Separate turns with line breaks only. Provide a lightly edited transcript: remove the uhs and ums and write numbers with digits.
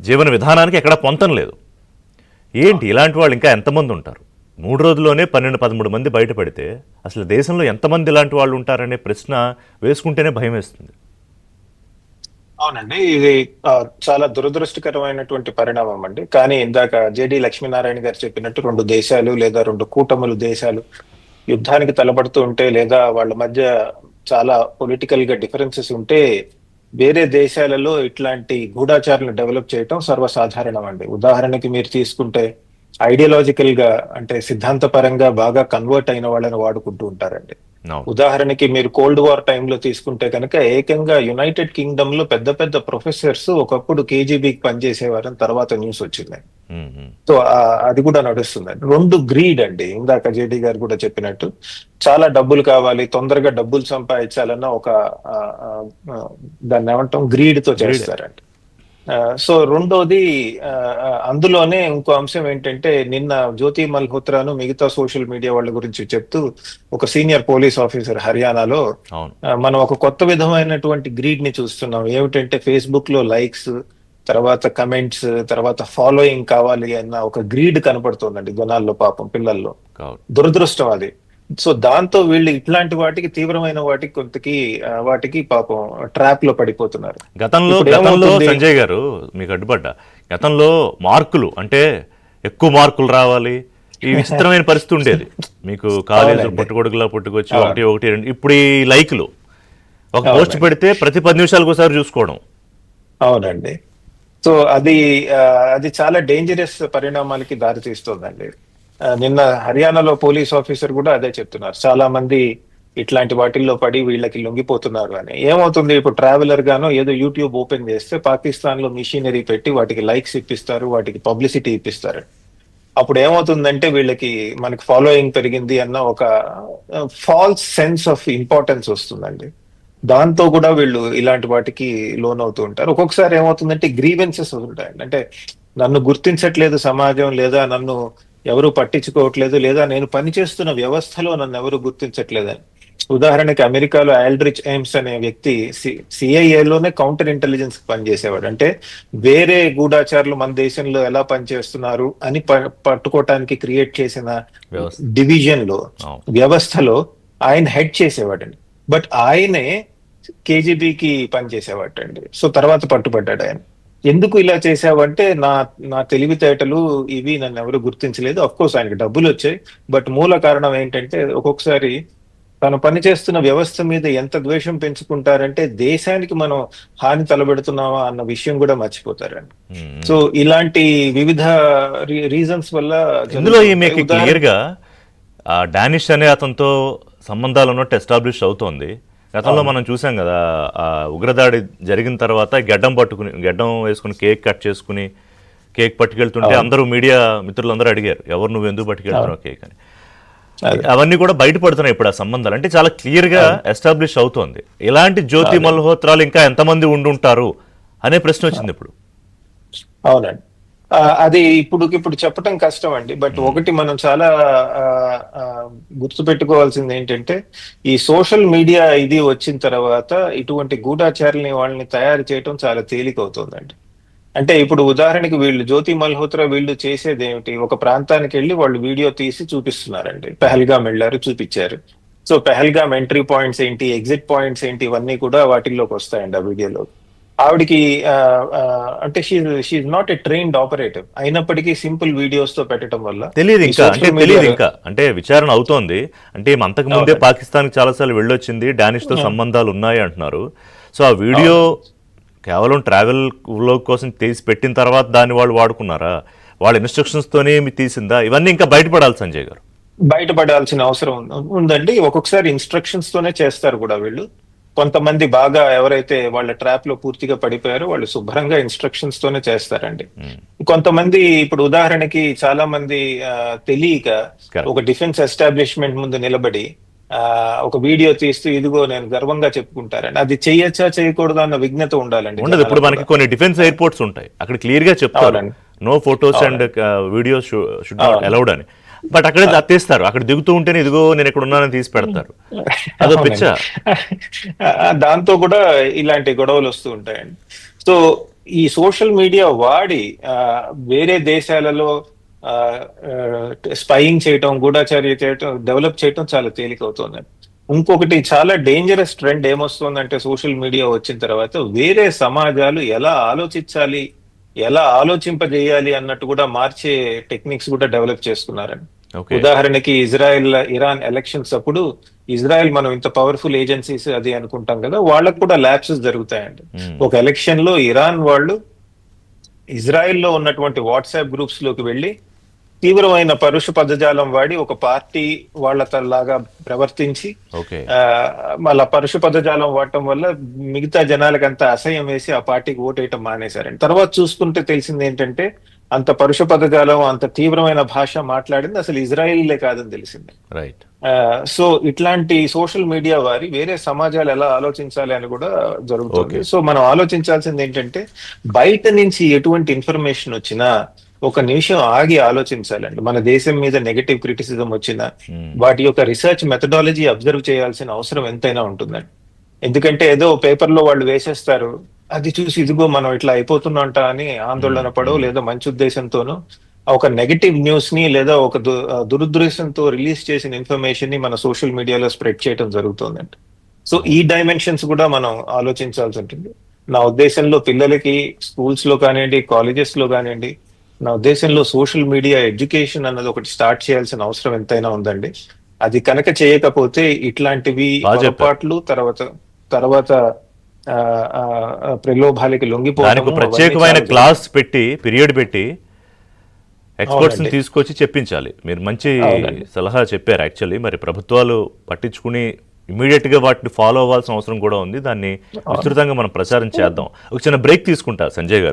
జీవన విధానానికి ఎక్కడా పొంతం లేదు. ఏంటి ఇలాంటి వాళ్ళు ఇంకా ఎంతమంది ఉంటారు? 3 రోజుల్లోనే 12-13 మంది బయటపడితే అసలు దేశంలో ఎంతమంది ఇలాంటి వాళ్ళు ఉంటారనే ప్రశ్న వేసుకుంటేనే భయం వేస్తుంది.
అవునండి. ఇది చాలా దురదృష్టకరమైనటువంటి పరిణామం అండి. కానీ ఇందాక జేడీ లక్ష్మీనారాయణ గారు చెప్పినట్టు 2 దేశాలు లేదా 2 కూటములు దేశాలు యుద్ధానికి తలపడుతూ ఉంటే, లేదా వాళ్ళ మధ్య చాలా పొలిటికల్ గా డిఫరెన్సెస్ ఉంటే వేరే దేశాలలో ఇట్లాంటి గూఢాచారాలను డెవలప్ చేయటం సర్వసాధారణం అండి. ఉదాహరణకి మీరు తీసుకుంటే ఐడియాలజికల్ గా అంటే సిద్ధాంతపరంగా బాగా కన్వర్ట్ అయిన వాళ్ళని వాడుకుంటూ ఉంటారండి. ఉదాహరణకి మీరు కోల్డ్ వార్ టైంలో తీసుకుంటే కనుక ఏకంగా యునైటెడ్ కింగ్డమ్ లో పెద్ద పెద్ద ప్రొఫెసర్స్ ఒకప్పుడు కేజీబీకి పనిచేసేవారని తర్వాత న్యూస్ వచ్చింది. సో అది కూడా నడుస్తుందండి. 2 గ్రీడ్ అండి. ఇందాక జేడీ గారు కూడా చెప్పినట్టు చాలా డబ్బులు కావాలి, తొందరగా డబ్బులు సంపాదించాలన్న ఒక దాన్ని ఏమంటాం గ్రీడ్ తో చేస్తారండి. సో రెండోది అందులోనే ఇంకో అంశం ఏంటంటే, నిన్న జ్యోతి మల్హోత్రాను మిగతా సోషల్ మీడియా వాళ్ళ గురించి చెప్తూ ఒక సీనియర్ పోలీస్ ఆఫీసర్ హర్యానాలో మనం ఒక కొత్త విధమైనటువంటి గ్రీడ్ ని చూస్తున్నాం. ఏమిటంటే ఫేస్బుక్ లో లైక్స్, తర్వాత కమెంట్స్, తర్వాత ఫాలోయింగ్ కావాలి అన్న ఒక గ్రీడ్ కనపడుతుందండి జనాల్లో, పాపం పిల్లల్లో. దురదృష్టం అది. సో దాంతో వీళ్ళు ఇట్లాంటి వాటికి తీవ్రమైన వాటికి పాపం ట్రాప్ లో పడిపోతున్నారు.
గతంలో సంజయ్ గారు మీకు అడ్డుపడ్డా, గతంలో మార్కులు అంటే ఎక్కువ మార్కులు రావాలి ఈ విచిత్రమైన పరిస్థితి ఉండేది. మీకు కాలేజీ పుట్టుకొడుకులా పుట్టుకొచ్చి 1, 1, 2. ఇప్పుడు ఈ లైక్లు ఒక పోస్ట్ పెడితే ప్రతి 10 నిమిషాలకు ఒకసారి చూసుకోవడం.
అవునండి. సో అది చాలా డేంజరస్ పరిణామాలకి దారి తీస్తుందండి. నిన్న హర్యానాలో పోలీస్ ఆఫీసర్ కూడా అదే చెప్తున్నారు. చాలా మంది ఇట్లాంటి వాటిల్లో పడి వీళ్ళకి లొంగిపోతున్నారు అని. ఏమవుతుంది, ఇప్పుడు ట్రావెలర్ గానో ఏదో యూట్యూబ్ ఓపెన్ చేస్తే పాకిస్తాన్ లో మిషనరీ పెట్టి వాటికి లైక్స్ ఇప్పిస్తారు, వాటికి పబ్లిసిటీ ఇప్పిస్తారు. అప్పుడు ఏమవుతుందంటే వీళ్ళకి మనకి ఫాలోయింగ్ పెరిగింది అన్న ఒక ఫాల్స్ సెన్స్ ఆఫ్ ఇంపార్టెన్స్ వస్తుందండి. దాంతో కూడా వీళ్ళు ఇలాంటి వాటికి లోన్ అవుతూ ఉంటారు. ఒక్కొక్కసారి ఏమవుతుందంటే గ్రీవెన్సెస్ ఉంటాయండి. అంటే నన్ను గుర్తించట్లేదు సమాజం, లేదా నన్ను ఎవరు పట్టించుకోవట్లేదు, లేదా నేను పనిచేస్తున్న వ్యవస్థలో నన్ను ఎవరు గుర్తించట్లేదని. ఉదాహరణకి అమెరికాలో ఆల్డ్రిచ్ ఎయిమ్స్ అనే వ్యక్తి సిఐఏలోనే కౌంటర్ ఇంటెలిజెన్స్ పనిచేసేవాడు. అంటే వేరే గూఢాచారులు మన దేశంలో ఎలా పనిచేస్తున్నారు అని పట్టుకోవటానికి క్రియేట్ చేసిన డివిజన్ లో, వ్యవస్థలో ఆయన హెడ్ చేసేవాడండి. బట్ ఆయనే కేజీబీకి పనిచేసేవాడండి. సో తర్వాత పట్టుబడ్డాడు ఆయన. ఎందుకు ఇలా చేసావంటే నా తెలివితేటలు ఇవి నన్ను ఎవరు గుర్తించలేదు. అఫ్ కోర్స్ ఆయనకి డబ్బులు వచ్చాయి, బట్ మూల కారణం ఏంటంటే ఒక్కొక్కసారి తను పనిచేస్తున్న వ్యవస్థ మీద ఎంత ద్వేషం పెంచుకుంటారంటే దేశానికి మనం హాని తలబెడుతున్నావా అన్న విషయం కూడా మర్చిపోతారండి. సో ఇలాంటి వివిధ రీజన్స్ వల్ల
ఇందులో మీకు క్లియర్ గా డానిష్ అనే అతనితో సంబంధాలు ఉన్నట్టు ఎస్టాబ్లిష్ అవుతోంది. గతంలో మనం చూసాం కదా, ఉగ్రదాడి జరిగిన తర్వాత గడ్డం వేసుకుని కేక్ కట్ చేసుకుని కేక్ పట్టుకెళ్తుంటే అందరూ మీడియా మిత్రులందరూ అడిగారు, ఎవరు నువ్వు ఎందుకు పట్టుకెళ్తున్నావు కేక్ అని. అవన్నీ కూడా బయటపడుతున్నాయి ఇప్పుడు ఆ సంబంధాలు. అంటే చాలా క్లియర్ గా ఎస్టాబ్లిష్ అవుతోంది. ఇలాంటి జ్యోతి మల్హోత్రాలు ఇంకా ఎంతమంది ఉండుంటారు అనే ప్రశ్న వచ్చింది ఇప్పుడు.
అవునండి. అది ఇప్పుడు చెప్పటం కష్టం అండి. బట్ ఒకటి మనం చాలా గుర్తుపెట్టుకోవాల్సింది ఏంటంటే, ఈ సోషల్ మీడియా ఇది వచ్చిన తర్వాత ఇటువంటి గూఢాచారుల్ని వాళ్ళని తయారు చేయటం చాలా తేలిక అవుతుందండి. అంటే ఇప్పుడు ఉదాహరణకి వీళ్ళు జ్యోతి మల్హోత్రా వీళ్ళు చేసేది ఏమిటి, ఒక ప్రాంతానికి వెళ్ళి వాళ్ళు వీడియో తీసి చూపిస్తున్నారండి. పెహల్గాం వెళ్ళారు, చూపించారు. సో పెహల్గాం ఎంట్రీ పాయింట్స్ ఏంటి, ఎగ్జిట్ పాయింట్స్ ఏంటి, ఇవన్నీ కూడా వాటిల్లోకి వస్తాయండి ఆ వీడియోలో. ఆవిడికి అంటే she's not a trained operative అయినప్పటికీ సింపుల్ వీడియోస్ తో పెట్టడం వల్ల
తెలియదు ఇంకా అంటే విచారణ అవుతోంది. అంటే అంతకు ముందే పాకిస్తాన్ కి చాలాసార్లు వెళ్ళొచ్చింది, డానిష్ తో సంబంధాలు ఉన్నాయి అంటున్నారు. సో ఆ వీడియో కేవలం ట్రావెల్ వ్లాగ్ కోసం తీసి పెట్టిన తర్వాత దాన్ని వాళ్ళు వాడుకున్నారా, వాళ్ళ ఇన్స్ట్రక్షన్స్ తోనే తీసిందా, ఇవన్నీ ఇంకా బయటపడాలి సంజయ్ గారు.
బయటపడాల్సిన అవసరం ఉందండి. ఒక్కొక్కసారి ఇన్స్ట్రక్షన్స్ తోనే చేస్తారు కూడా వీళ్ళు. కొంతమంది బాగా ఎవరైతే వాళ్ళ ట్రాప్ లో పూర్తిగా పడిపోయారో వాళ్ళు శుభ్రంగా ఇన్స్ట్రక్షన్స్ తోనే చేస్తారండి. కొంతమంది ఇప్పుడు ఉదాహరణకి చాలా మంది తెలియక ఒక డిఫెన్స్ ఎస్టాబ్లిష్మెంట్ ముందు నిలబడి ఒక వీడియో తీస్తూ ఇదిగో నేను గర్వంగా చెప్పుకుంటారండి. అది చెయ్యొచ్చా చేయకూడదు అన్న విజ్ఞత ఉండాలండి.
ఇప్పుడు మనకి కొన్ని డిఫెన్స్ ఎయిర్పోర్ట్స్ ఉంటాయి, అక్కడ క్లియర్ గా చెప్తారు no photos and videos should not allowed అని. బట్ అక్కడే తీస్తారు, అక్కడ దిగుతూ ఉంటేనే ఇదిగో నేను ఇక్కడ ఉన్నానని తీసి పెడతారు. అదో పిచ్చ.
దాంతో కూడా ఇలాంటి గొడవలు వస్తూ ఉంటాయండి. సో ఈ సోషల్ మీడియా వాడి వేరే దేశాలలో స్పైయింగ్ చేయటం, గూఢచర్య చేయటం, డెవలప్ చేయటం చాలా తేలికవుతుంది. ఇంకొకటి చాలా డేంజరస్ ట్రెండ్ ఏమొస్తుందంటే సోషల్ మీడియా వచ్చిన తర్వాత వేరే సమాజాలు ఎలా ఆలోచించాలి, ఎలా ఆలోచింపజేయాలి అన్నట్టు కూడా మార్చే టెక్నిక్స్ కూడా డెవలప్ చేసుకున్నారండి.
ఓకే.
ఉదాహరణకి ఇజ్రాయెల్ ఇరాన్ ఎలక్షన్స్ అప్పుడు ఇజ్రాయెల్ మనం ఇంత పవర్ఫుల్ ఏజెన్సీస్ అది అనుకుంటాం కదా, వాళ్ళకు కూడా ల్యాప్సెస్ జరుగుతాయండి. ఒక ఎలక్షన్ లో ఇరాన్ వాళ్ళు ఇజ్రాయెల్లో ఉన్నటువంటి వాట్సాప్ గ్రూప్స్ లోకి వెళ్ళి తీవ్రమైన పరుష పదజాలం వాడి ఒక పార్టీ లాగా ప్రవర్తించి
ఓకే.
మళ్ళా పరుష పదజాలం వాడటం వల్ల మిగతా జనాలకంతా అసహ్యం వేసి ఆ పార్టీకి ఓటేయటం మానేశారండి. తర్వాత చూసుకుంటే తెలిసింది ఏంటంటే అంత పరుష పదజాలం, అంత తీవ్రమైన భాష మాట్లాడింది అసలు ఇజ్రాయిల్లే కాదని తెలిసింది.
రైట్.
సో ఇట్లాంటి సోషల్ మీడియా వారి వేరే సమాజాలు ఎలా ఆలోచించాలి అని కూడా జరుగుతుంది. సో మనం ఆలోచించాల్సింది ఏంటంటే బయట నుంచి ఎటువంటి ఇన్ఫర్మేషన్ వచ్చినా ఒక నిమిషం ఆగి ఆలోచించాలండి. మన దేశం మీద నెగటివ్ క్రిటిసిజం వచ్చినా వాటి యొక్క రీసెర్చ్ మెథడాలజీ అబ్జర్వ్ చేయాల్సిన అవసరం ఎంతైనా ఉంటుందండి. ఎందుకంటే ఏదో పేపర్ లో వాళ్ళు వేసేస్తారు, అది చూసి ఇదిగో మనం ఇట్లా అయిపోతున్నంట అని ఆందోళన పడో లేదా మంచి ఉద్దేశంతోనో ఒక నెగటివ్ న్యూస్ ని లేదా ఒక దురుద్దేశంతో రిలీజ్ చేసిన ఇన్ఫర్మేషన్ ని మన సోషల్ మీడియాలో స్ప్రెడ్ చేయడం జరుగుతుందండి. సో ఈ డైమెన్షన్స్ కూడా మనం ఆలోచించాల్సి ఉంటుంది. నా ఉద్దేశంలో పిల్లలకి స్కూల్స్ లో కానివ్వండి, కాలేజెస్ లో కానివ్వండి, నా ఉద్దేశంలో సోషల్ మీడియా ఎడ్యుకేషన్ అన్నది ఒకటి స్టార్ట్ చేయాల్సిన అవసరం ఎంతైనా ఉందండి. అది కనుక చేయకపోతే ఇట్లాంటివి పొరపాట్లు తర్వాత ప్రలోభాలకి
దానికి ప్రత్యేకమైన క్లాస్ పెట్టి పీరియడ్ పెట్టి ఎక్స్పర్ట్స్ ని తీసుకొచ్చి చెప్పించాలి. మీరు మంచి సలహా చెప్పారు. యాక్చువల్లీ మరి ప్రభుత్వాలు పట్టించుకుని ఇమీడియట్ గా వాటిని ఫాలో అవ్వాల్సిన అవసరం కూడా ఉంది. దాన్ని విస్తృతంగా మనం ప్రచారం చేద్దాం. ఒక చిన్న బ్రేక్ తీసుకుంటా సంజయ్ గారు.